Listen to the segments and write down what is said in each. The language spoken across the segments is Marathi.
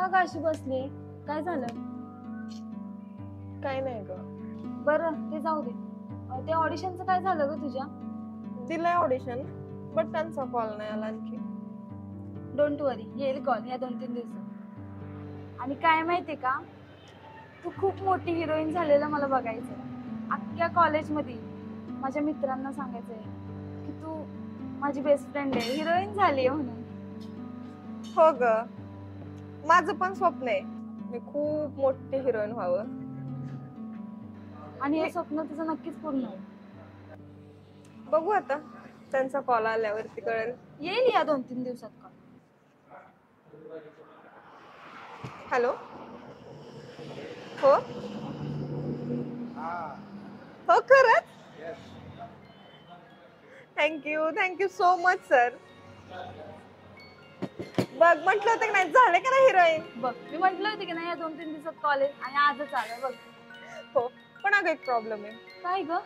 का काशी बसली? काय झालं? काय नाही ग. बरं ते जाऊ दे. ते ऑडिशनचं काय झालं ग तुझ्या? दिलंय ऑडिशन, बट त्यांचा कॉल नाही आला आणखी. डोंट वरी, येईल कॉल या 2-3 दिवसात. आणि काय माहितीये का, तू खूप मोठी हिरोईन झालेलं मला बघायचंय. अख्ख्या कॉलेजमध्ये माझ्या मित्रांना सांगायचंय की तू माझी बेस्ट फ्रेंड आहे, हिरोईन झाली म्हणून. हो ग, माझं पण स्वप्न आहे मी खूप मोठी हिरोईन व्हावं. आणि हे स्वप्न तुझं नक्कीच पूर्ण होईल. बघू आता, त्यांचा कॉल आल्यावरती कळेल. येईल या 2-3 दिवसात कॉल. हॅलो. हो हो खरंच. Thank you so much sir. बघ म्हटलं होतं की नाही, झाले का नाही हिरोईन. बघ मी म्हटलं होते की नाही या 2-3 दिवसात कॉलेज, आणि आजच आलं बघ. हो, पण अगं एक प्रॉब्लेम आहे. काय ग?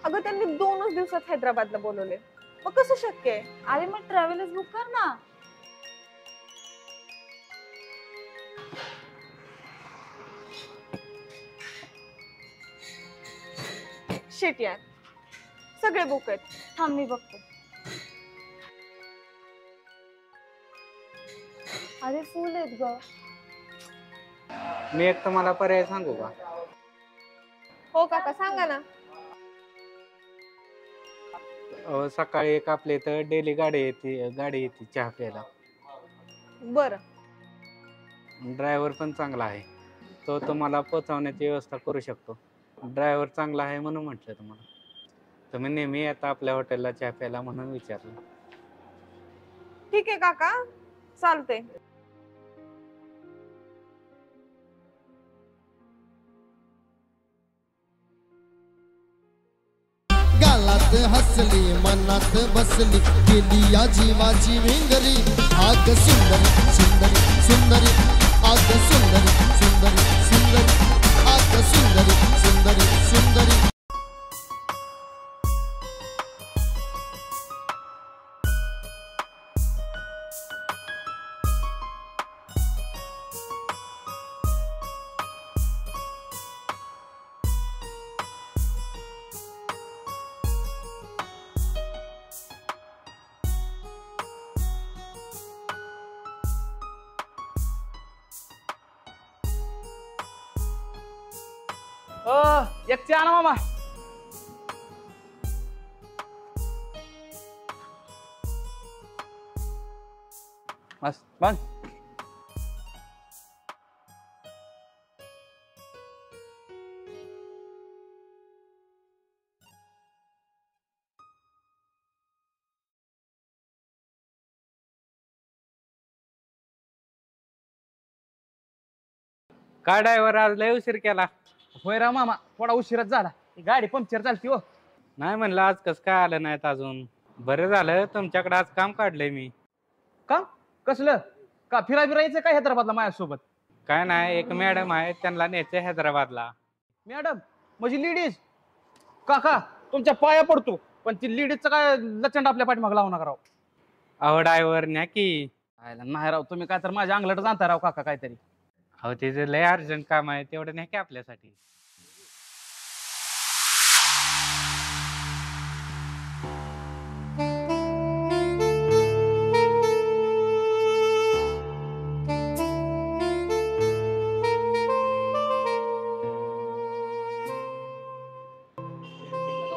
अगं त्यांनी 2च दिवसात हैदराबादला बोलवले, मग कसं शक्य आहे. अरे मग ट्रॅव्हलर्स बुक कर ना. शिट यार, सगळे बुक आहेत. थांब मी बघते. अरे फुल आहेत ग. मी एक तुम्हाला पर्याय सांगू का? हो काका सांगा ना. सकाळी एक आपल्या इथं डेली गाडी येते चहा प्यायला. बर. ड्रायव्हर पण चांगला आहे, तो तुम्हाला पोहोचवण्याची व्यवस्था करू शकतो. ड्रायव्हर चांगला आहे म्हणून म्हटलं तुम्हाला. तुम्ही नेहमी येता आपल्या हॉटेलला चहा प्यायला म्हणून विचारलं. ठीक आहे काका, चालते. गालात हसली मनात बसली गेली या जीवाची वेंगली. आग सुंदरी सुंदरी सुंदरी, आग सुंदरी सुंदरी सुंदरी, आग सुंदरी सुंदरी सुंदरी. एक चहा ना मामा. बस बंद. काय ड्रायव्हर आज लय उशीर केला? होय रा मामा, थोडा उशिराच झाला. गाडी पंक्चर झाली हो. नाही म्हणलं आज कसं काय आलं नाहीत अजून. बरं झालं तुमच्याकडे आज काम काढलंय मी. का? कसलं? का फिरायचं काय हैदराबादला माझ्यासोबत? काय नाही, एक मॅडम आहे, त्यांना न्यायचं हैदराबादला. मॅडम म्हणजे लेडीज? काका तुमच्या पाया पडतो, पण ती लेडीजचं काय लचंड आपल्या पाठीमाग लावू नका राव. अहो ड्रायव्हर न्या की. नाही राव, तुम्ही काय तर माझ्या अंगलट जाणता राव काका काहीतरी. अहो तिचं लय अर्जंट काम आहे, तेवढं न्या की आपल्यासाठी.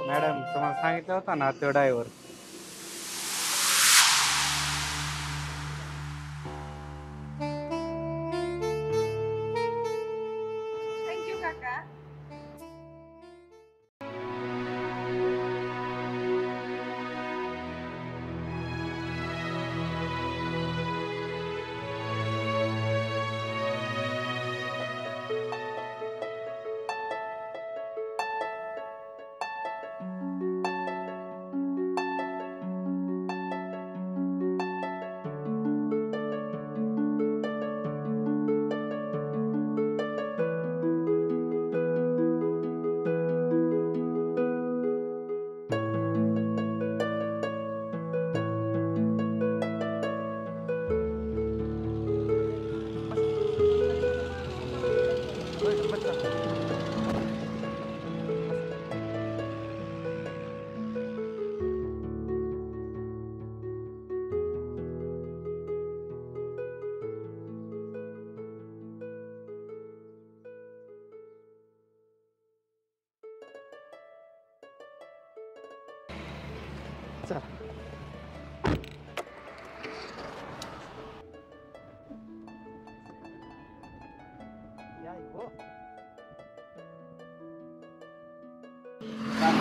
मॅडम तुम्हाला सांगितलं होतं ना तो ड्रायव्हर. थँक्यू काका. चला. या, हो.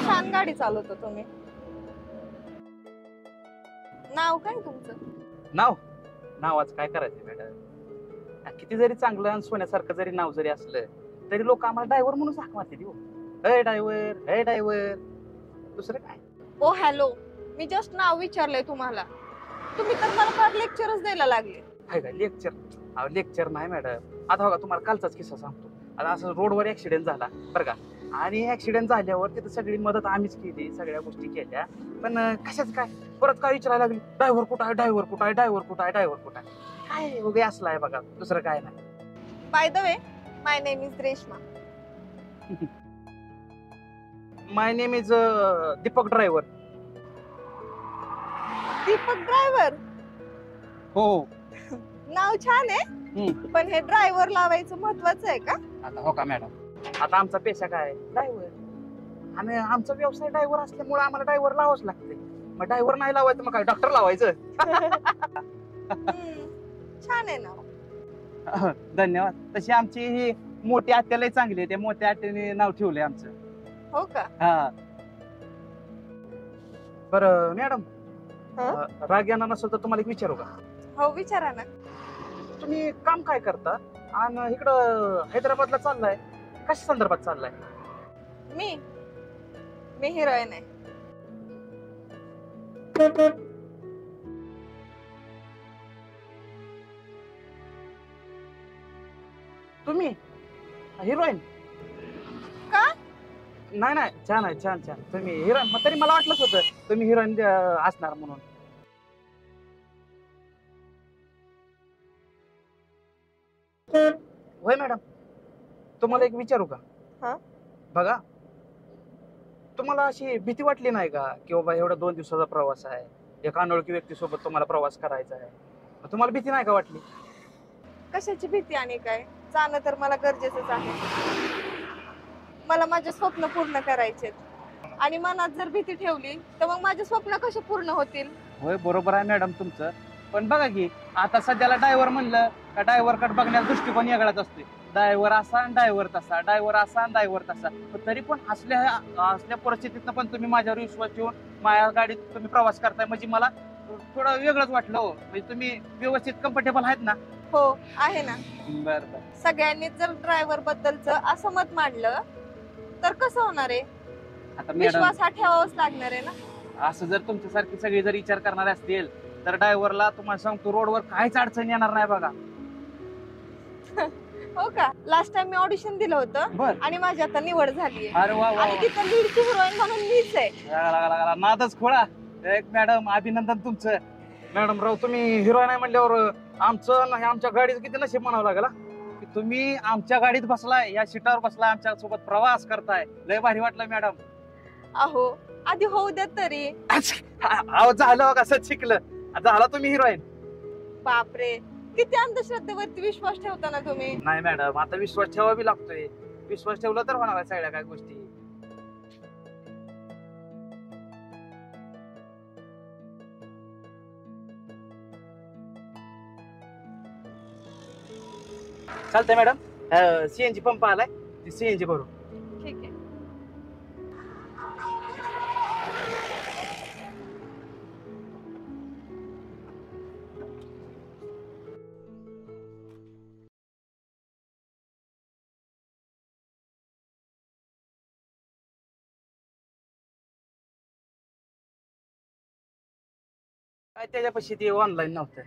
छान गाडी चालवतो तुम्ही. नाव काय तुमचं? नावाचं काय करायचं मॅडम? किती जरी चांगलं आणि सोन्यासारखं जरी नाव जरी असलं तरी लोक आम्हाला ड्रायव्हर म्हणून हाक मारते हो. हे ड्रायव्हर दुसरं काय? ओ हॅलो, मी जस्ट नाव विचारलंय तुम्हाला. तुम्ही तर मला फार लेक्चरच द्यायला लागले. काय काय लेक्चर? लेक्चर नाही मॅडम. आता बघा तुम्हाला कालचाच किस्सा सांगतो. आता असं रोडवर ऍक्सिडेंट झाला बरं का, आणि ऍक्सिडेंट झाल्यावर तिथं सगळी मदत आम्हीच केली, सगळ्या गोष्टी केल्या. पण कशाच काय परत काय विचारायला लागली, ड्रायव्हर कुठं आहे. काय वगैरे असलं आहे बघा, दुसरं काय नाही. By the way, my name is Reshma. My name is Deepak driver. Deepak driver हो. नाव छान आहे, पण हे ड्रायव्हर लावायचं महत्वाचं आहे का? आता हो का मॅडम, आता आमचा पेशा काय ड्रायव्हर, आणि आमचा व्यवसाय ड्रायव्हर असल्यामुळे आम्हाला ड्रायव्हर लावाच लागते. मग ड्रायव्हर नाही लावायचं मग काय डॉक्टर लावायचं. छान आहे नाव. धन्यवाद. तशी आमची ही मोठी आत्यालाही चांगली आहे, त्या मोठ्या आत्याने नाव ठेवलंय आमचं. हो का? हा. बरं मॅडम, हा? राग येणार नसेल तर तुम्हाला एक विचारू का? हो विचारा ना. तुम्ही काम काय करता आणि इकडं हैदराबादला चाललाय, कशा संदर्भात चाललाय? मी हिरोईन आहे. तुम्ही हिरोईन? का? नाही छान आहे, छान. तुम्ही हिरोईन, मग तरी मला वाटलंच होतं तुम्ही हिरोईन असणार म्हणून. होय मॅडम, तुम्हाला एक विचारू का? हा? बघा, तुम्हाला अशी भीती वाटली नाही का की बाबा एवढा 2 दिवसाचा प्रवास आहे, एका अनोळखी व्यक्तीसोबत तुम्हाला प्रवास करायचा आहे, मग तुम्हाला भीती नाही का वाटली? कशाची भीती आणि काय? जाणं तर मला गरजेचंच आहे. मला माझे स्वप्न पूर्ण करायचे, आणि मनात जर भीती ठेवली तर मग माझे स्वप्न कसे पूर्ण होतील? होय, बरोबर आहे मॅडम तुमचं. पण बघा की आता सध्याला ड्रायव्हर म्हणलं का ड्रायव्हर कडे बघण्याचा दृष्टिकोन वेगळाच असतो. ड्रायव्हर असा आणि ड्रायव्हर तसा, ड्रायव्हर असा आणि ड्रायव्हर तसा. पण तरी पण असल्या परिस्थितीतनं पण तुम्ही माझ्यावर विश्वास ठेवून माझ्या गाडीत तुम्ही प्रवास करताय, म्हणजे मला थोडं वेगळंच वाटलं हो. म्हणजे तुम्ही व्यवस्थित कम्फर्टेबल आहेत ना? हो आहे ना. बरं. सगळ्यांनी जर ड्रायव्हर बद्दलच असं मत मांडलं तर कसं होणार आहे? आता मॅडम, विश्वास हा ठेवावाच लागणार आहे ना. असं जर तुमच्यासारखी सगळी जर विचार करणारे असतील तर ड्रायव्हरला तुम्हाला सांगतो रोडवर काहीच अडचण येणार नाही बघा. हो का? लास्ट टाइम मी ऑडिशन दिलं होतं बर. आणि माझी आता निवड झाली आहे, अरे वा वा आणि तिथं लीडची हिरोईन म्हणून मीच आहे. वा. नादच खोळा. एक मॅडम, अभिनंदन तुमचं. मॅडम राव, तुम्ही हिरोईन आहे म्हणल्यावर आमचं नाही, आमच्या गाडीचं किती नशीब म्हणावं लागेल की तुम्ही आमच्या गाडीत बसलाय, या सीटावर बसलाय, आमच्या सोबत प्रवास करताय. लय भारी वाटलं मॅडम. अहो आधी होऊ द्या तरी. अहो झालं बघा, असंच शिकलं. झाला तुम्ही हिरोईन. बापरे, किती अंधश्रद्धेवरती विश्वास ठेवता ना तुम्ही. नाही मॅडम, आता विश्वास ठेवावी लागतोय. विश्वास ठेवला तर होणार आहे सगळ्या काय गोष्टी. चालतंय मॅडम, सीएनजी पंप आलाय, सीएनजी भरू. ठीक आहे. काय त्याच्यापाशी ते ऑनलाईन नव्हतं.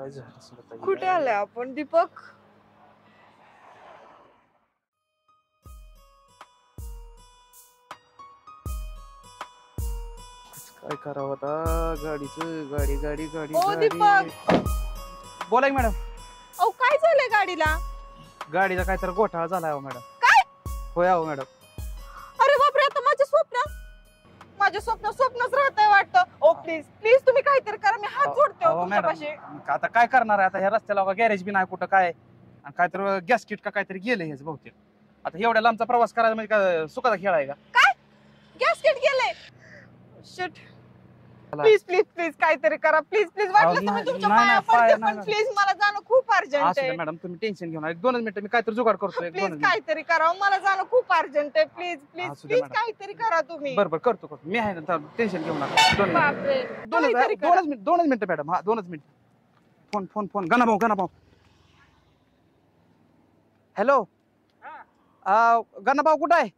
काय झालं स्मिता? कुठे आलोय आपण दीपक? काय करावं आता? गाडी गाडी गाडी ओ गाडी. दीपक, बोला की मॅडम. अहो काय झालंय गाडीला? गाडीचा काहीतरी घोटाळा झालाय हो मॅडम. काय? होय अहो मॅडम. अरे बापरे, आता माझे स्वप्नच राहतंय वाटतं. ओ प्लीज प्लीज तुम्ही काहीतरी करा, मी हात जोडते हो अहो मॅडम, तुमच्यापाशी. आता काय करणार आहे? आता ह्या रस्त्याला गॅरेज बी नाही कुठं काय, आणि काहीतरी गॅस किट का काहीतरी गेलं हेच बहुतेक. आता एवढ्या लांबचा प्रवास करायला म्हणजे काय सुखाचा खेळ आहे का? काय गॅसकेट गेले? शिट. प्लीज प्लीज प्लीज काहीतरी करा, प्लीज प्लीज. वाटलं तर मी नाही, तुमच्या नाही, पाया पाया पडते, नाही, पण नाही. प्लीज मला जाणं खूप अर्जंट असू आहे. दे मॅडम, तुम्ही टेन्शन घेऊ नका. 2 मिनिटं मी काहीतरी जुगाड करतो. 1-2 प्लीज मिनिटं. काहीतरी करा, मला जाणं खूप अर्जंट आहे. प्लीज प्लीज असू दे प्लीज मॅडम. काहीतरी करा तुम्ही. बरं बरं करतो मी आहे ना, टेन्शन घेऊ नका. 2 मिनिटं. बापरे, काहीतरी करा. 2 मिनिटं मॅडम. हा 2 मिनिटं. Phone phone phone Ganabhau. Hello Ganabhau कुठं आहे?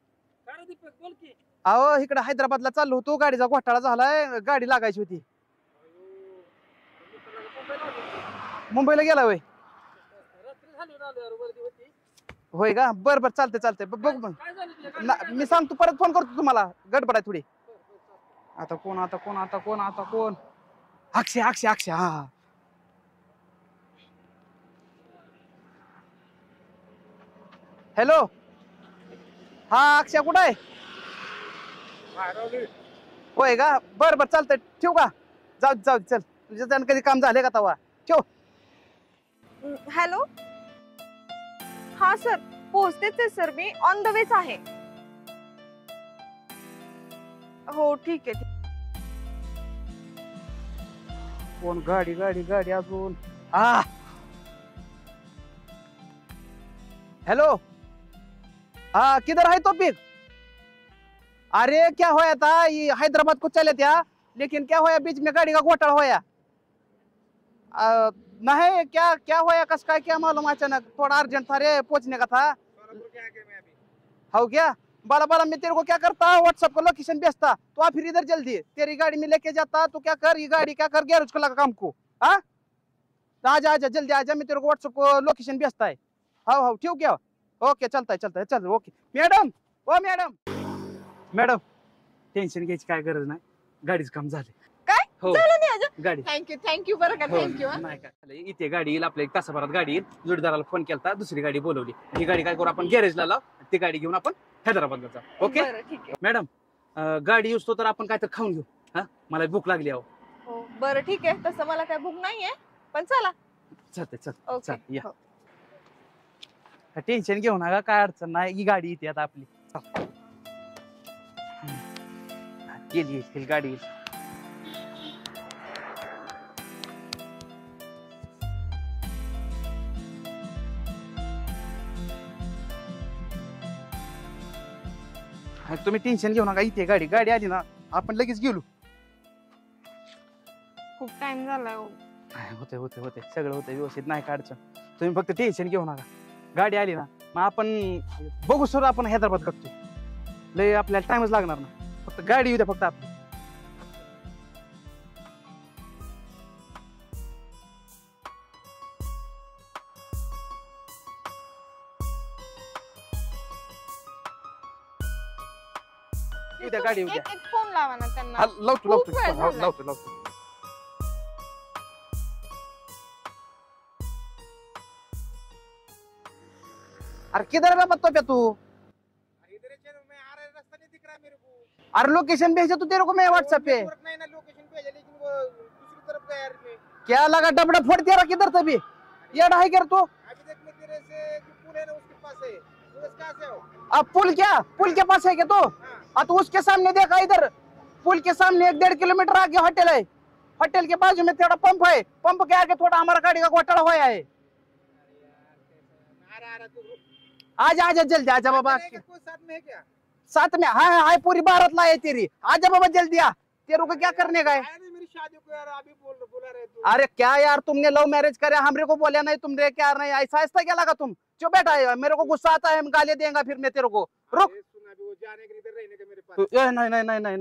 अहो इकडे हैदराबादला चाललो होतो, गाडीचा घोटाळा झालाय, गाडी लागायची होती. मुंबईला गेला होय? होय का? बरं बरं चालतंय बघ मग. मी सांगतो, परत फोन करतो तुम्हाला. गडबड आहे थोडी. आता कोण? अक्षय. हा हॅलो. हा अक्षय कुठं आहे? होय का? बरं चालतंय, ठेवू का? जाऊ चल. तुझ्या त्यानं कधी काम झाले का तवा? ठेव. हॅलो. हा सर, पोहोचतेच आहे sir, me on the vetch आहे. हो ठीक आहे. कोण? गाडी अजून. हेलो. किधर है तौफीक? अरे क्या होया था, ये हैदराबाद को चले थे, लेकिन क्या होया बीच में गाड़ी का घोटाला होया। नहीं क्या होया, कस का क्या मालूम, अचानक थोड़ा अर्जेंट था रे, पहुंचने का था। हो क्या? बाला मैं तेरे को क्या करता, व्हाट्सएप को लोकेशन भेजता, तो आप फिर इधर जल्दी तेरी गाड़ी में लेके जाता। तो क्या कर, ये गाड़ी क्या कर, गैरेज को लगा काम को। हाँ आजा जल्दी आजा, मैं तेरे को व्हाट्सएप को लोकेशन भेजता है। हाँ ठीक है, ओके चलता है चल ओके। मॅडम टेन्शन घ्यायची काय गरज नाही, गाडीच काम झाले. काय हो झालं नाही अजून? गाडी थँक्यू बरं का, हो, थँक्यू. नाही काय इथे गाडी येईल, आपल्या 1 तासाभरात गाडी येईल. जोडीदाराला फोन केलता, दुसरी गाडी बोलवली. ही गाडी काय करू आपण, गॅरेजला लाव, ती गाडी घेऊन आपण हैदराबादला जाऊ. ओके बरं ठीक आहे. मॅडम, गाडी येऊस्तो तर आपण काय तर खाऊन घेऊ. हा मला भूक लागली अहो. हो बरं ठीक आहे, तसं मला काय भूक नाहीये, पण चला. चल ओके. या. हो. टेन्शन घेऊ नका, काय अडचण नाही, ही गाडी येते आता आपली. गेली गाडी येईल. तुम्ही टेन्शन घेऊ नका, इथे गाडी आली ना, आपण लगेच गेलो. खूप टाइम झालाय. होते सगळं होतं व्यवस्थित, नाही काय अडचण. तुम्ही फक्त टेन्शन घेऊ नका, गाडी आली ना मग आपण बघू सर, आपण हैदराबाद करतो. लय आपल्याला टाइमच लागणार ना, फक्त गाडी येऊ द्या फक्त आपली. येऊ द्या, गाडी येऊ द्या. एक फोन लावा ना त्यांना. हा, लावतो खूप वेळ झालाय. लावतो. अरे किधर है बाबा तो तू? अरे लोकेशन भेजा तू तेरे को, मैं व्हाट्सएप पे। क्या लगा डबड़ा फोड़ तेरा किधर तभी, ये ढाई कर तू। अब पुल के पास है क्या तू? तो उसके सामने देखा, इधर पुल के सामने 1-1.5 किलोमीटर आगे होटल है, होटल के बाजू में थोड़ा पंप है, पंप के आगे थोड़ा हमारा गाड़ी का घोटाला होया है। आजा जल्दी आजा बाबा। साथ में हाँ पूरी भारत लाए तेरी, आजा बाबा जल्दी आ, तेरे को क्या करने का है? मेरी शादी को यार अभी बोला रहे तू। अरे क्या यार, तुमने लव मैरिज करे, हमरे को बोला नहीं, तुमने क्या नहीं, ऐसा क्या लगा तुम? क्यों बैठा है, मेरे को गुस्सा आता है, गाली देगा फिर मैं तेरे को। रुक, वो जाने के लिए इधर रहने का मेरे पास।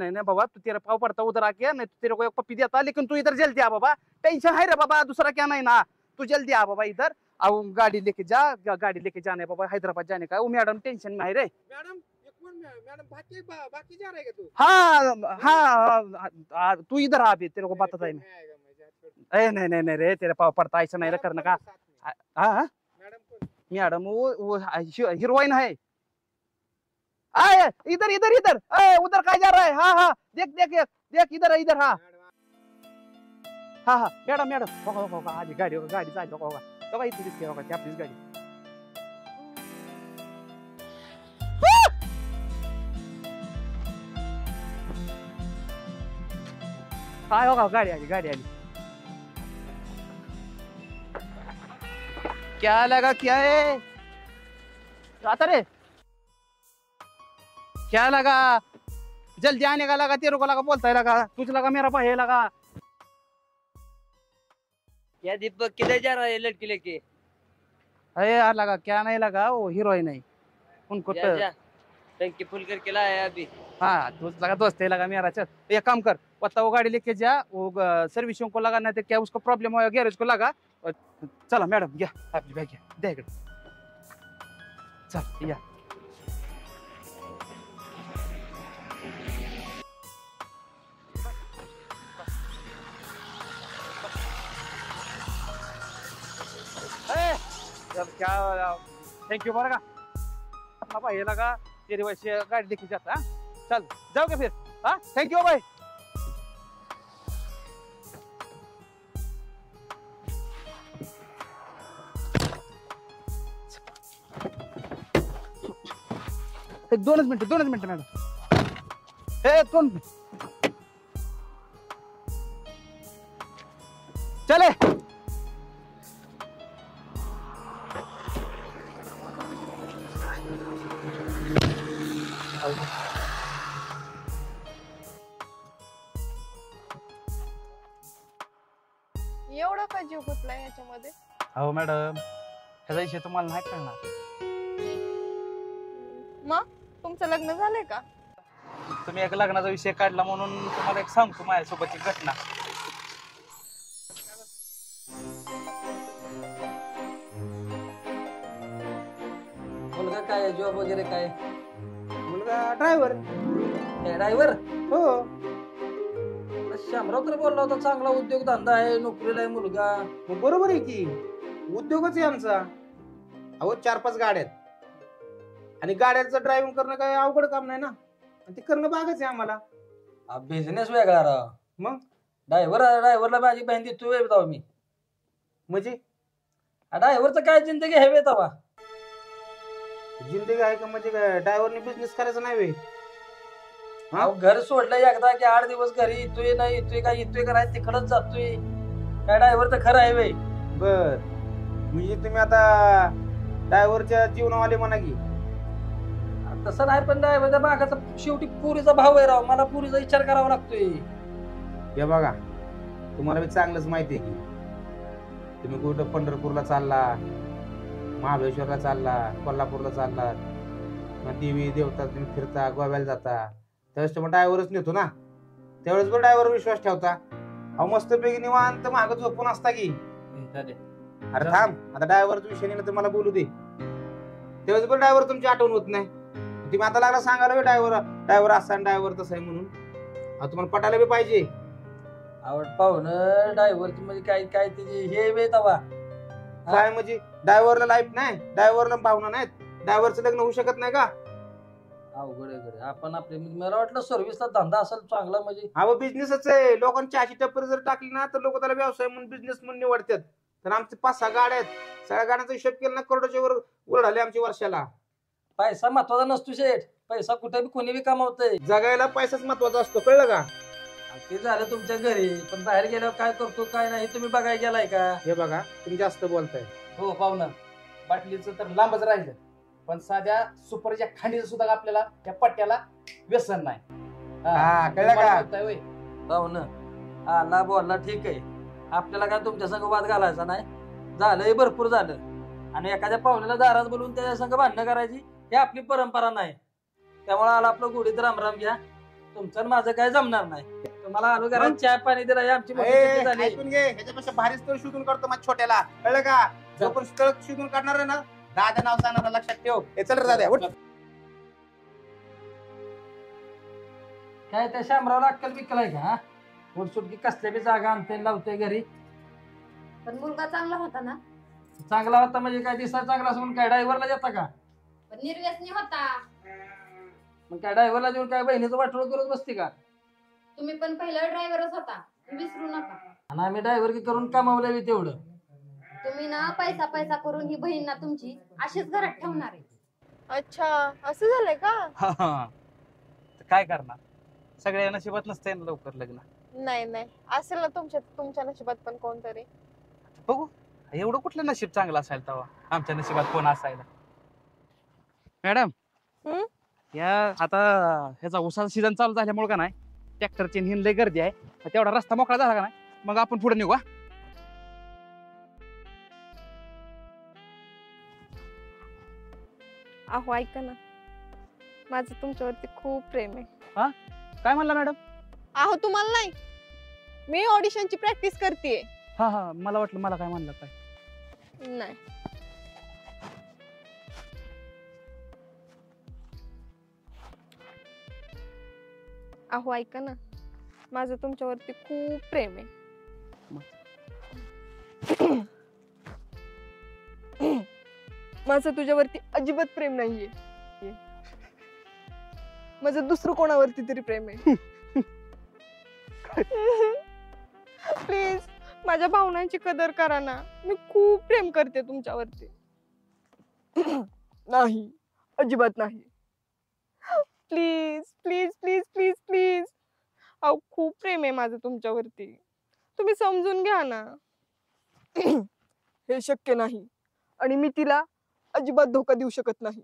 नहीं बाबा, तू तेरा पाव पड़ता उधर आके, नहीं तो तेरे को एक पप्पी देता, लेकिन तू इधर जल्दी आ बाबा, टेंशन है रे बाबा, दूसरा क्या नहीं ना। तू जल्दी आ बाबा इधर आओ, गाड़ी लेके जा, गाड़ी लेके जाने बाबा हैदराबाद जाने का। वो मैडम टेंशन में है रे। मैडम ये कौन मैडम बाकी जा रहे तू हाँ हाँ तू इधर आ, भी तेरे को बताता है मैं। आएगा मैं जा छोड़ नहीं नहीं नहीं रे, तेरे पाव पड़ता ऐसा नहीं करने का। हाँ मैडम कौन मैडम वो हीरोइन है। आए इधर इधर इधर, उधर कहाँ जा रहा है? हाँ हाँ देख देख देख देख, इधर इधर। हाँ हाँ हाँ मैडम मैडम होगा होगा, आधी गाड़ी होगा, गाड़ी चालू होगा होगा, इथे दिसते होगा ती आपलीच गाडी। काय होगा, गाडी आली गाडी आली। क्या लगा, क्या है आता रे? क्या लगा? जल्दी आने का लगा, तेरे को लगा बोलता है लगा, तुझ लगा मेरा भाई लगा। क्या दीपक किधर जा रहा है लड़की लेके? अरे यार लगा, क्या नहीं लगा, वो हीरोइन है उनको जा जा, टंकी फुल करके लाया अभी। हाँ तुझ लगा दोस्त है लगा मेरा। चल एक काम कर, पता वो गाड़ी लेके जा, वो सर्विसिंग को लगा, नहीं तो क्या उसको प्रॉब्लम होगा, गैरेज को लगा। और चला मैडम घ्या आपली बॅग घ्या, द्या इकडे। चल या। जब क्या थैंक यू बरं का, अपना भाई लगा तेरी वैसे गाड़ी लेके जाता। हाँ चल जाओ क्या फिर? हाँ थैंक यू भाई। एक दोनच मिनिट मॅडम, हे 2 मिनिट चले। एवढा का जीव गुतलाय याच्यामध्ये? हो मॅडम, ह्याचा विषय तुम्हाला नाही कळणार। मग तुमचं लग्न झालंय का? तुम्ही एक लग्नाचा विषय काढला म्हणून तुम्हाला एक सांगतो माझ्यासोबतची घटना। मुलगा काय, जॉब वगैरे काय? मुलगा ड्रायव्हर ड्रायव्हर? हो शामराव तर बोलला होता चांगला उद्योग धंदा आहे, नोकरीला आहे मुलगा। मग बरोबर आहे की, उद्योगच आहे आमचा। अहो 4-5 गाड्या आहेत आणि गाड्याचं ड्रायव्हिंग करणं काय अवघड काम नाही ना, आणि ते करणं भागच आहे आम्हाला। बिझनेस वेगळा राव। मग ड्रायव्हरला माझी बहीण देतो वेळ मी। म्हणजे ड्रायव्हरचं काय जिंदगी हवे तवा? जिंदगी आहे का म्हणजे काय ड्रायव्हरने बिझनेस करायचा नाही वे? अहो, घर सोडलं एकदा की 8 दिवस घरी येतोय नाही येतोय, काय येतोय का नाही तिकडच जातोय। काय ड्रायव्हर तर खरं आहे वे? बर म्हणजे तुम्ही आता ड्रायव्हरच्या जीवनावाले म्हणा की? तसं नाही, पण ड्रायव्हरच्या मागाचा शेवटी पुरीचा भाव आहे राव, मला पुरीचा विचार करावा लागतोय। हे बघा, तुम्हाला बी चांगलंच माहिती आहे की तुम्ही कुठं पंढरपूरला चालला, महाबळेश्वरला चालला, कोल्हापूरला चालला, मग देवी देवता तुम्ही फिरता, गोव्याला जाता, त्यावेळेस तुम्ही ड्रायव्हरच नेतो ना, त्यावेळेस पण ड्रायव्हर विश्वास ठेवता। अहो मस्त पैकी निवांत मागं झोपून असता की। अरे थांब, आता ड्रायव्हरचा विषय नाही तर मला बोलू दे। त्यावेळेस पण ड्रायव्हर तुमची आठवण होत नाही, तुम्ही आता लागला सांगायला ड्रायव्हर असा ड्रायव्हर तसा आहे म्हणून। तुम्हाला पटायला बी पाहिजे। आवड पाहुणं ड्रायव्हर म्हणजे काय काय त्याची हे वे तवा? काय म्हणजे ड्रायव्हरला लाईफ नाही, ड्रायव्हरला भावना नाहीत, ड्रायव्हरचं लग्न होऊ शकत नाही का? अवघड आहे। आपण आपले मला वाटलं सर्व्हिसला धंदा असेल चांगला, म्हणजे हा बिझनेसच आहे। लोकांची अशी टप्पर जर टाकली ना तर लोक त्याला व्यवसाय म्हणून बिझनेस म्हणून निवडतात। तर आमचे 5-6 गाड्या आहेत, सगळ्या गाड्यांचा हिशोब केला ना करोडच्या वर उडाले आमची वर्षाला। पैसा महत्वाचा नसतो शेठ, पैसा कुठे बी कोणी बी कमावतंय। जगायला पैसाच महत्वाचा असतो, कळलं का? ते झालं तुमच्या घरी, पण बाहेर गेल्यावर काय करतो काय नाही तुम्ही बघायला गेलाय का? हे बघा, तुम्ही जास्त बोलताय। हो पाहुणं, बाटलीचं तर लांबच राहिलं, पण साध्या सुपरच्या खांडीचं सुद्धा आपल्याला त्या पट्ट्याला व्यसन नाही। हा, कळलं का? बोलताय होय? पाहुणं आला बोलला ठीक आहे, आपल्याला काय तुमच्या संग वाद घालायचा नाही, झालंय भरपूर झालं। आणि एखाद्या पाहुण्याला दारात बोलून त्याच्या संग भांडणं करायची ही आपली परंपरा नाही। त्यामुळे आला आपलं गोडीत रामराम घ्या, तुमचं माझं काय जमणार नाही। तुम्हाला आलो घरात चहा पाणी दिला, ही आमची मोठी ए, चुकी झाली. ऐकून घे, ह्याच्यापेक्षा भारी स्थळ शोधून काढतो माझ्या छोट्याला, कळलं का? जो पण स्थळ शोधून काढणार आहे ना, दादा नाव सांगणार, लक्षात ठेव. हे चल रे दादा, उठ. काय त्या शामरावला अक्कल बिक्कल आहे का? उठसुटकी कसल्या बी जागा आणते लावते घरी. पण मुलगा चांगला होता ना, चांगला होता म्हणजे काय दिसायला चांगला असून काय ड्रायव्हरला देता का? पण निर्व्यसनी होता. मग काय ड्रायव्हरला देऊन काय बहिणीचं वाटोळ करत बसते का? तुम्ही पण पहिला ड्रायव्हरच होता, विसरू नका. आणि आम्ही ड्रायव्हर करून कमावलं बी तेवढं. तुम्ही ना पैसा पैसा करून ही बहीण ना तुमची अशीच घरात ठेवणार आहे. अच्छा, असं झालंय का? तर काय करणार, सगळ्या नशिबात नसतंय ना लवकर लग्न. नाही नाही, असेल ना तुमच्या नशिबात पण कोणतरी. बघू एवढं कुठलं नशीब चांगलं असायला तेव्हा आमच्या नशिबात कोण असायला. मॅडम हं? या आता ह्याचा उसाचा सीझन चालू झाल्यामुळे का नाही ट्रॅक्टरची हिन लय गर्दी आहे, तेवढा रस्ता मोकळा झाला का नाही मग आपण पुढे निघू. अहो ऐका ना, माझं तुमच्यावरती खूप प्रेम आहे. काय म्हणला मॅडम? अहो तुम्हाला नाही, मी ऑडिशनची प्रॅक्टिस करते. हा हा, मला वाटलं मला काय म्हणलं काय. नाही, अहो ऐका ना, माझं तुमच्यावरती खूप प्रेम आहे. माझं तुझ्यावरती अजिबात प्रेम नाहीये. माझं दुसरं कोणावरती तरी प्रेम आहे. प्लीज माझ्या भावनांची कदर करा ना, मी खूप प्रेम करते तुमच्यावरती. नाही, अजिबात नाही. Please please please please please, अहो खूप प्रेम आहे माझं तुमच्यावरती, तुम्ही समजून घ्या ना. हे शक्य नाही आणि मी तिला अजिबात धोका देऊ शकत नाही.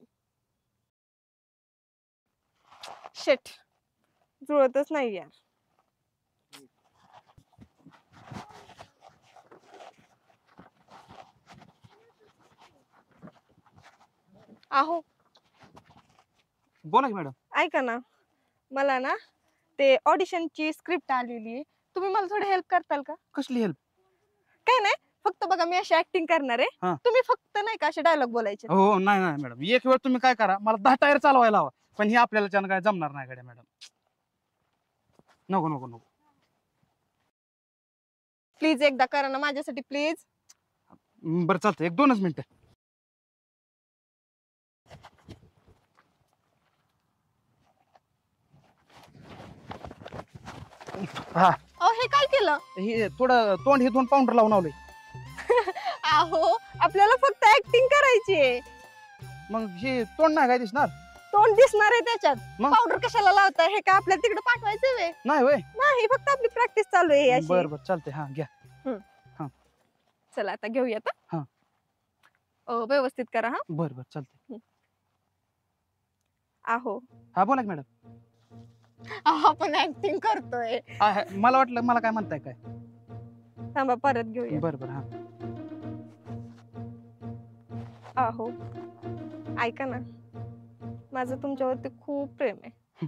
शेट, जुळतच नाही यार. अहो बोला की मॅडम. ऐका ना, मला ना ते ऑडिशनची स्क्रिप्ट आलेली आहे, तुम्ही मला थोडी हेल्प करताल का? कसली हेल्प? काय नाही, फक्त बघा मी अशी ऍक्टिंग करणार हा. आहे, तुम्ही फक्त नाही का असे डायलॉग बोलायचे. हो नाही नाही मॅडम, एक वेळ तुम्ही काय करा, मला 10 टायर चालवायला हवा, पण हे आपल्याला त्यानं काय जमणार नाही गाड्या मॅडम. नको नको नको. प्लीज एकदा करा ना माझ्यासाठी प्लीज. बरं चालतं, 1-2 मिनिटं. हा, अहो हे काय केलं? हे थोडं तोंड हे दोन पाऊंडर लावून आवलंय. अहो आपल्याला फक्त ऍक्टिंग करायची आहे, मग हे तोंड नाही काय दिसणार? तोंड दिसणार आहे त्याच्यात. मग? पावडर कशाला लावताय? हे का आपल्याला तिकडे पाठवायचं वे? नाही होय. नाही, फक्त आपली प्रॅक्टिस चालू आहे अशी. बरं बरं चालतंय, हा घ्या. चला आता घेऊयात. हा. व्यवस्थित करा. हा बरं बरं चालतंय. अहो हा बोला की मॅडम. आपण ऍक्टिंग करतोय. मला वाटलं मला काय म्हणताय काय. थांबा परत घेऊया. बरं बरं हा. अहो ऐका ना, माझं तुमच्यावरती खूप प्रेम आहे.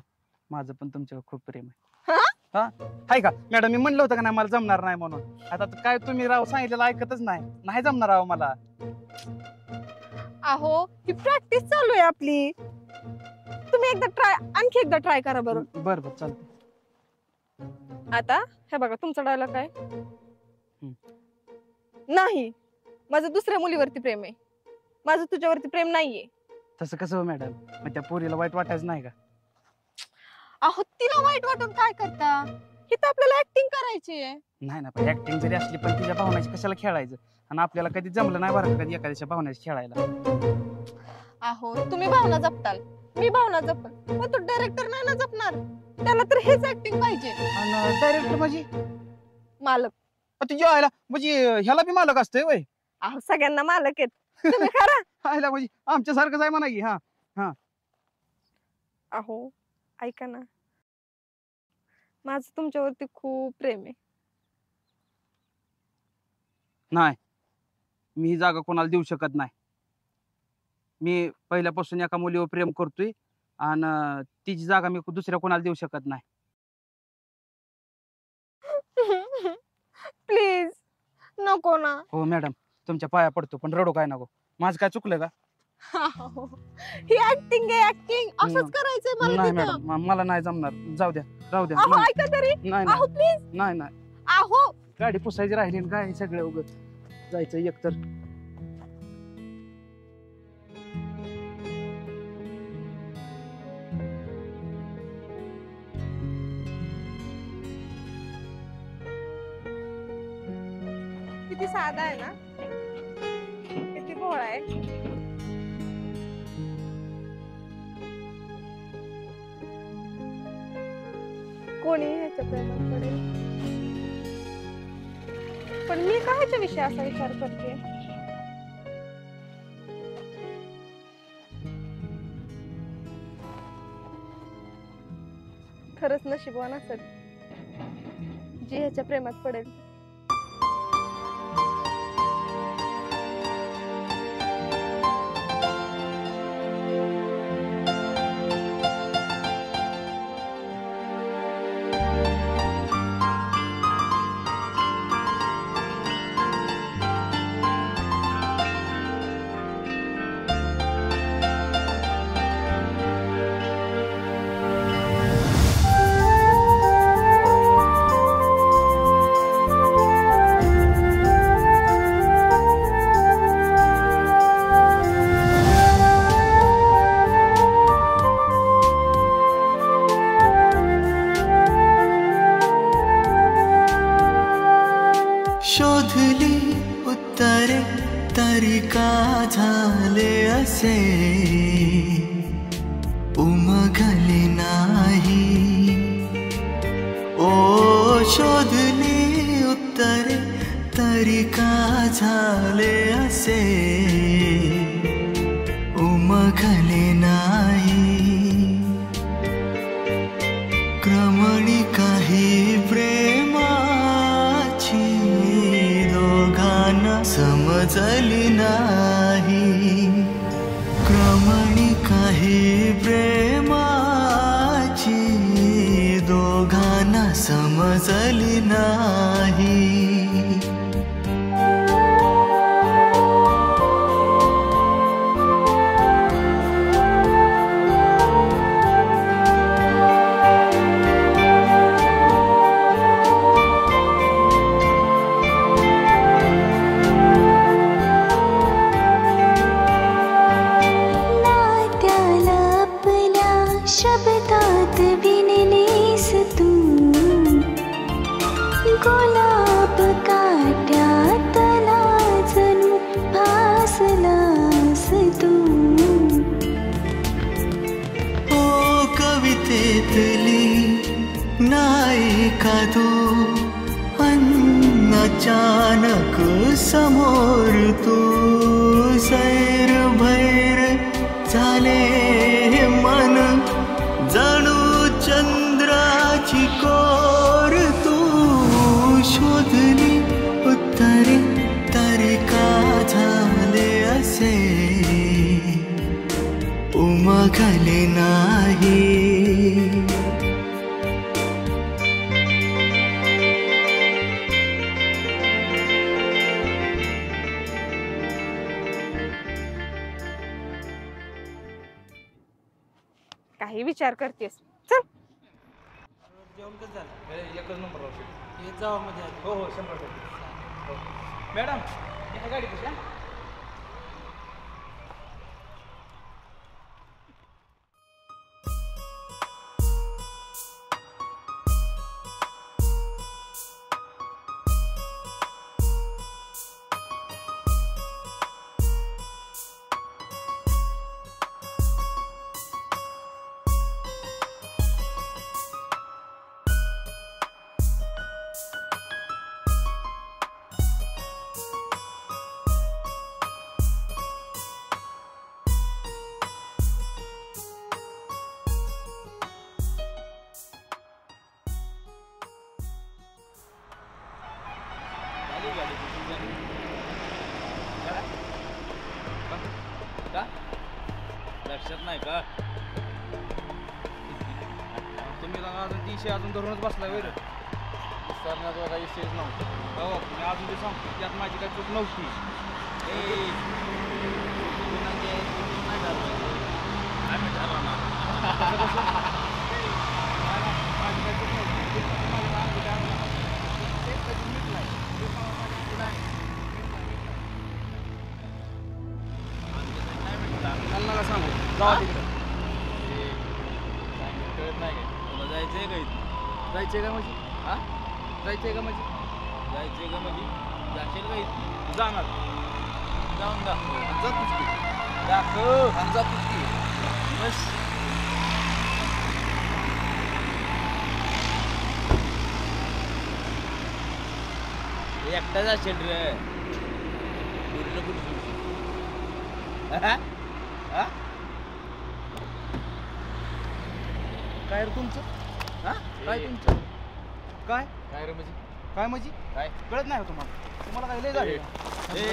माझं पण तुमच्यावर खूप प्रेम आहे. हा हाय का मॅडम, मी म्हणलं होतं का नाही मला जमणार नाही म्हणून. आता काय तुम्ही राव सांगितलेलं ऐकतच नाही जमणार राव मला. अहो ही प्रॅक्टिस चालू आहे आपली, तुम्ही आणखी एकदा ट्राय करा बरं. बरं बरं चालतंय. आता हे बघा तुमचा डायलॉग काय. नाही, माझं दुसऱ्या मुलीवरती प्रेम आहे, माझं तुझ्यावरती प्रेम नाहीये. तसं कसं हो मॅडम, मग त्या पोरीला वाईट वाटायचं नाही का? अहो तिला वाईट वाटून काय करता, ही तर आपल्याला ऍक्टिंग करायची आहे. नाही ना, पण ऍक्टिंग जरी असली पण तिच्या भावनाची कशाला खेळायचं, आणि आपल्याला कधी जमलं नाही बरं कधी एखाद्याच्या भावनाची खेळायला. अहो तुम्ही भावना जपताल, मी भावना जपल, पण तो डायरेक्टर नाही ना जपणार, त्याला तर हेच ऍक्टिंग पाहिजे. आणि डायरेक्टर म्हणजे मालक. तुझ्या आयला म्हणजे ह्याला बी मालक असतंय वय? अहो सगळ्यांना मालक आहेत, तुम्ही खरा. आयला म्हणजे आमच्या सारखंच आहे म्हणा की. हा अहो ऐका ना, माझं तुमच्यावरती खूप प्रेम आहे. नाही, मी ही जागा कोणाला देऊ शकत नाही. मी पहिल्यापासून एका मुलीवर प्रेम करतोय आणि तिची जागा मी दुसऱ्या कोणाला देऊ शकत नाही. नको ना. हो मॅडम, तुमच्या पाया पडतो, पण रडू काय नको. माझं काय चुकलं का? ही ऍक्टिंग आहे, ऍक्टिंग. असंच करायचंय मला नाही तिथं. मॅडम, मला नाही जमणार. जाऊ द्या, राहू द्या. अहो नाही ऐका तरी. नाही अहो प्लीज. नाही नाही. अहो गाडी पुसायची राहिली आणि काय सगळे उगत जायचं एकतर. किती साधा आहे ना, किती भोळा आहे. कोणी ह्याच्या प्रेमात पडेल, पण मी काय ह्याच्या विषयी असा विचार करते. खरंच नशीबवान असेल जी ह्याच्या प्रेमात पडेल. शोधली उत्तरे तरी का झाले असे, उमगले नाही. ओ शोधली उत्तरे तरी का झाले असे, उमगले नाही. क्रमणी काही प्रेमाची दोघांना समजली नाही. क्रमणी काही प्रेमाची दोघांना समजली नाही. शब्दात विणलीस तू, गुलाब काट्यातला जणू भासलास तू. ओ कवितेतली नायिका तू, अचानक समोर तू. सैर भैर झाले मन, जणू चंद्राची कोर तू. शोधली उत्तरे तरी का झाले असे, उमगले नाही. काही विचार करतेस. चल जेवण कसं झालं? एकच नंबर येत जावा मध्ये. हो हो 100%. मॅडम ह्या गाडी कशा? लक्षात नाही का? तुम्ही अजून 300 अजून धरूनच बसलाय. विचारण्याचा काही विषयच नव्हता. हो मी अजून ते सांगतो त्यात माझी काही चूक नव्हती. आम्ही ठरवणार. माझी काही चूक नव्हती. माझ्या अंगी काय ते कधी मिटलाय. नका सांगू जाऊ तिकडं. कळत नाही काय तुला जायचंय का इथं? जायचंय का म्हणजे हा जायचंय का म्हणजे जायचंय का म्हणजे जाशील का इथं? जाणार जाऊन दाखव. जातोच की दाखव आणि जातोच की. बस एकटा जाशील रे. पूर्ण कुठे काय रे तुमचं हा काय तुमचं काय काय रे म्हणजे काय म्हणजे काय कळत नाही हो तुम्हाला तुम्हाला काय लय झालं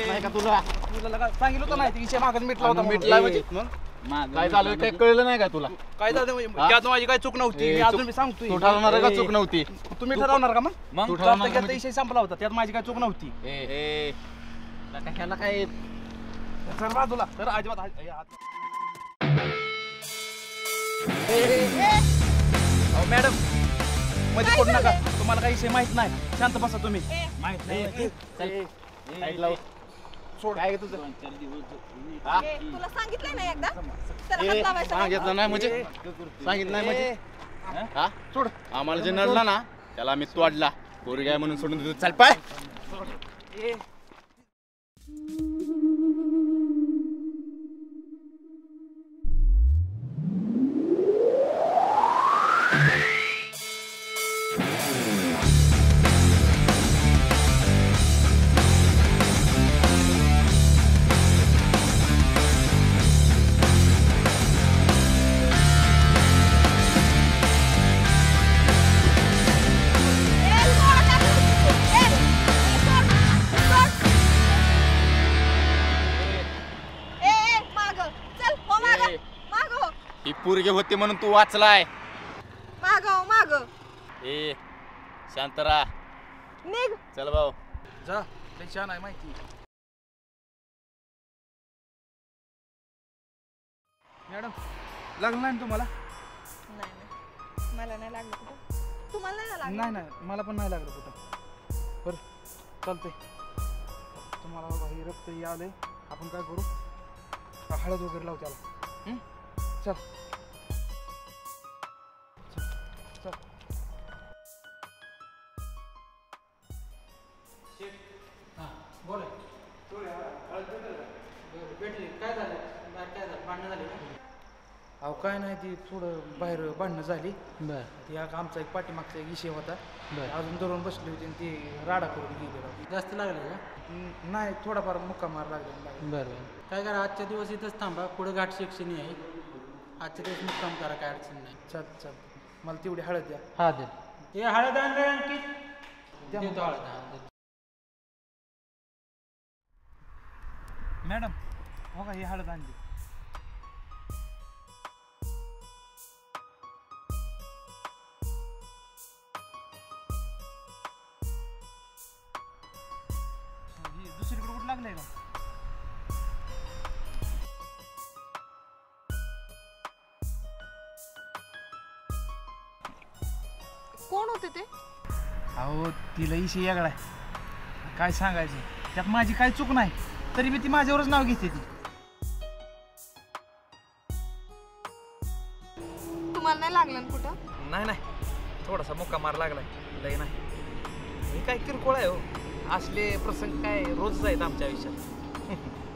नाही का तुला तुला सांगितलं होतं नाही ते विषय मागच मिटला होता मिटला म्हणजे? मग काय झालं काय कळलं नाही का तुला? काय झालं म्हणजे त्यात माझी काय चूक नव्हती मी अजून मी सांगतोय तू ठरवणार का चूक नव्हती? तुम्ही ठरवणार का मग तू तू ठरवणार आता का विषय संपला होता त्यात माझी काय चूक नव्हती ह्याला काय सर बाजूला तर अजिबात मॅडम मध्ये पडू नका तुम्हाला काही विषय माहित नाही शांत बसा तुम्ही माहित नाही सोड काय तुझं तुला सांगितलंय ना एकदा त्याला हात लावायचा नाही. सांगितलं नाही म्हणजे सांगितलं नाही म्हणजे हा सोड आम्हाला जे नडला ना त्याला आम्ही तोडला पोरगी आहे म्हणून सोडून देतो. चल पाय ही पोरगी होती म्हणून तू वाचलाय. माग ए शांतरा निघ चल भाऊ जा लय छान आहे माहिती मॅडम लागलं नाही ना तुम्हाला नाही मला नाही लागलं कुठं तुम्हाला नाही लागलं नाही नाही मला पण नाही लागलं कुठं बरं चालतंय तुम्हाला बाबा हे रक्त हे आलंय आपण काय करू हळद वगैरे लावू त्याला चल चल अहो काय नाही ती थोडं बाहेर भांडणं झाली ती आमचा एक पाठीमागचा एक विषय होता अजून धरून बसली होती आणि ती राडा करून गेली. जास्त लागलं का? नाही थोडाफार मुक्का मार लागला. बरं काय करा आजच्या दिवस इथंच थांबा पुढे घाट शिक्षणी आहे आजच्या दिवस मुक्काम करा काय अडचण नाही. चल मला तेवढी हळद द्या. हा दे हे हळद आण रे अंकित देतो हळद. मॅडम हो का ही हळद आणली. दुसरीकडे कुठं लागलंय का? कोण होते ते? अहो तिला इशी वेगळा आहे काय सांगायचं त्यात माझी काही चूक नाही तरी बी ती माझ्यावरच नाव घेते. ती तुम्हाला नाही लागलं ना कुठं? नाही थोडासा मुक्का मार लागलाय लय नाही. हे काय किरकोळ आहे हो असले प्रसंग काय रोजच आहेत आमच्या आयुष्यात.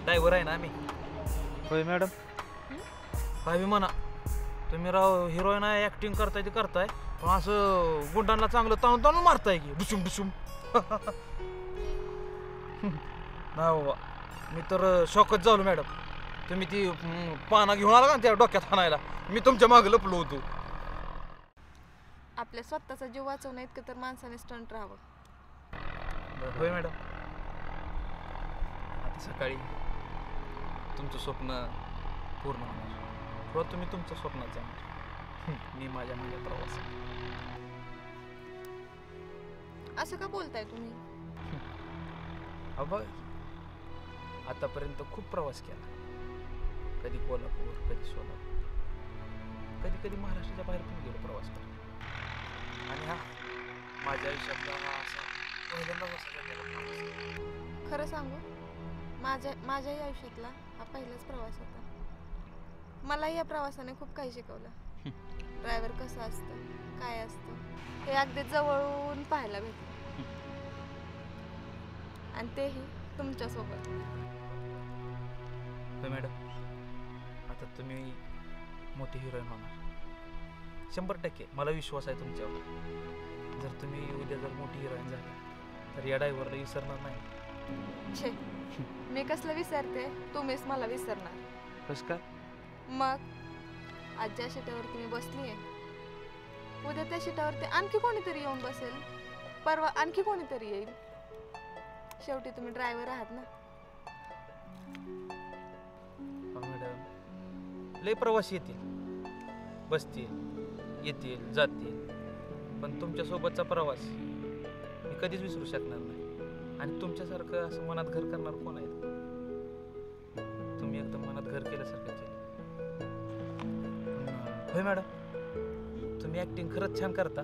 ड्रायव्हर आहे ना आम्ही. होय मॅडम काय बी म्हणा तुम्ही राव हिरोईन आहे ऍक्टिंग करताय ते करताय पण असं गुंडांना चांगलं ताणून ताणून मारताय की डुसूम डुसूम. नाही बाबा मी तर शॉकच झालो मॅडम. तुम्ही ती पाना घेऊन आला का त्या डोक्यात हाणायला मी तुमच्या मागे लपलो होतो. आपल्या स्वतःचा जीव वाचवणं इतकं तर माणसाने स्टंट राहावं. होय मॅडम. आता सकाळी तुमचं स्वप्न पूर्ण होणार किंवा तुम्ही तुमच्या स्वप्नात जाणार मी माझ्या मागे प्रवास. असं का बोलताय तुम्ही? बघ आतापर्यंत खूप प्रवास केला, कधी कोल्हापूर, कधी सोलापूर, कधी कधी महाराष्ट्राच्या बाहेर पण गेलो प्रवास करतो. आणि हा माझ्या आयुष्यातला हा असा पहिल्यांदा प्रवास. खरं सांगू, माझ्याही आयुष्यातला हा पहिलाच प्रवास होता. मलाही या प्रवासाने खूप काही शिकवलं. ड्रायव्हर कसं असतं, काय असतं हे अगदी जवळून पाहायला भेटलं, आणि तेही तुमच्यासोबत. मॅडम आता तुम्ही मोठी हिरोईन होणार 100%. मला विश्वास आहे तुमच्यावर. जर तुम्ही उद्या जर मोठी हिरोईन झाली तर या ड्रायव्हरला विसरणार नाही. छे, मी कसलं विसरते, तुम्हीच मला विसरणार. कसं काय? मग आज ज्या सीटावरती मी बसलीये, उद्या त्या सीटावरती आणखी कोणीतरी येऊन बसेल, परवा आणखी कोणीतरी येईल. शेवटी तुम्ही ड्रायव्हर आहात ना. मॅडम लय प्रवासी येतील, बसतील, येतील, जातील, पण तुमच्यासोबतचा प्रवास मी कधीच विसरू शकणार नाही. आणि तुमच्यासारखं असं मनात घर करणार कोण आहे? तुम्ही एकदम मनात घर केल्यासारखं केलं. होय मॅडम, तुम्ही ऍक्टिंग खरंच छान करता.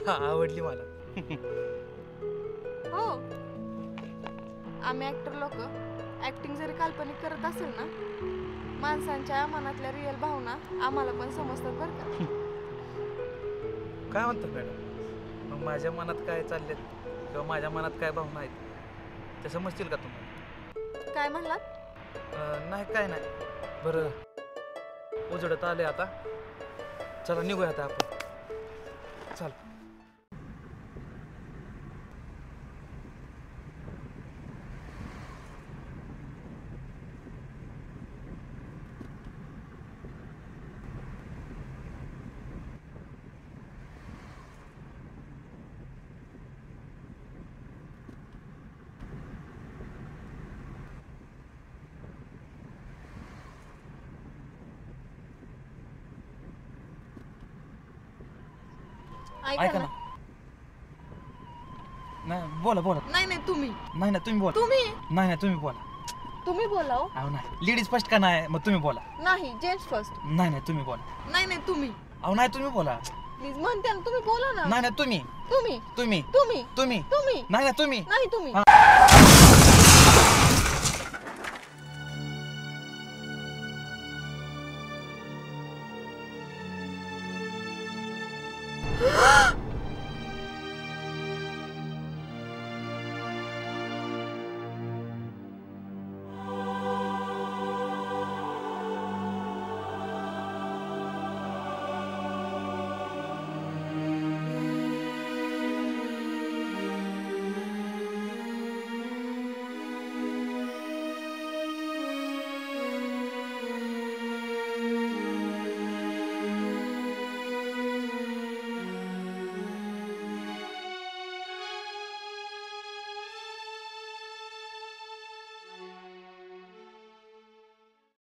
हा, आवडली मला. हो, आम्ही ऍक्टर लोक ऍक्टिंग जरी काल्पनिक करत असेल ना, माणसांच्या मनातल्या रिअल भावना आम्हाला पण समजतात बरं का. काय म्हणतात मॅडम? मग माझ्या मनात काय चाललेत किंवा माझ्या मनात काय भावना आहेत ते समजतील का तुम्हाला? काय म्हणलात? नाही, काय नाही. बरं, उजडत आले आता, चला निघूया आता आपण. चल. ऐका ना. नाही, बोला बोला. नाही नाही, तुम्ही. नाही ना, तुम्ही बोला. तुम्ही. नाही नाही, तुम्ही बोला. तुम्ही बोला. अहो नाही, लेडीज फर्स्ट का नाही? मग तुम्ही बोला. नाही, जेंट्स फर्स्ट. नाही नाही, तुम्ही बोला. नाही नाही, तुम्ही. अहो नाही, तुम्ही बोला. प्लीज म्हणते ना, तुम्ही बोला ना. नाही नाही, तुम्ही. तुम्ही. तुम्ही. तुम्ही. तुम्ही. तुम्ही. नाही नाही, तुम्ही. नाही, तुम्ही.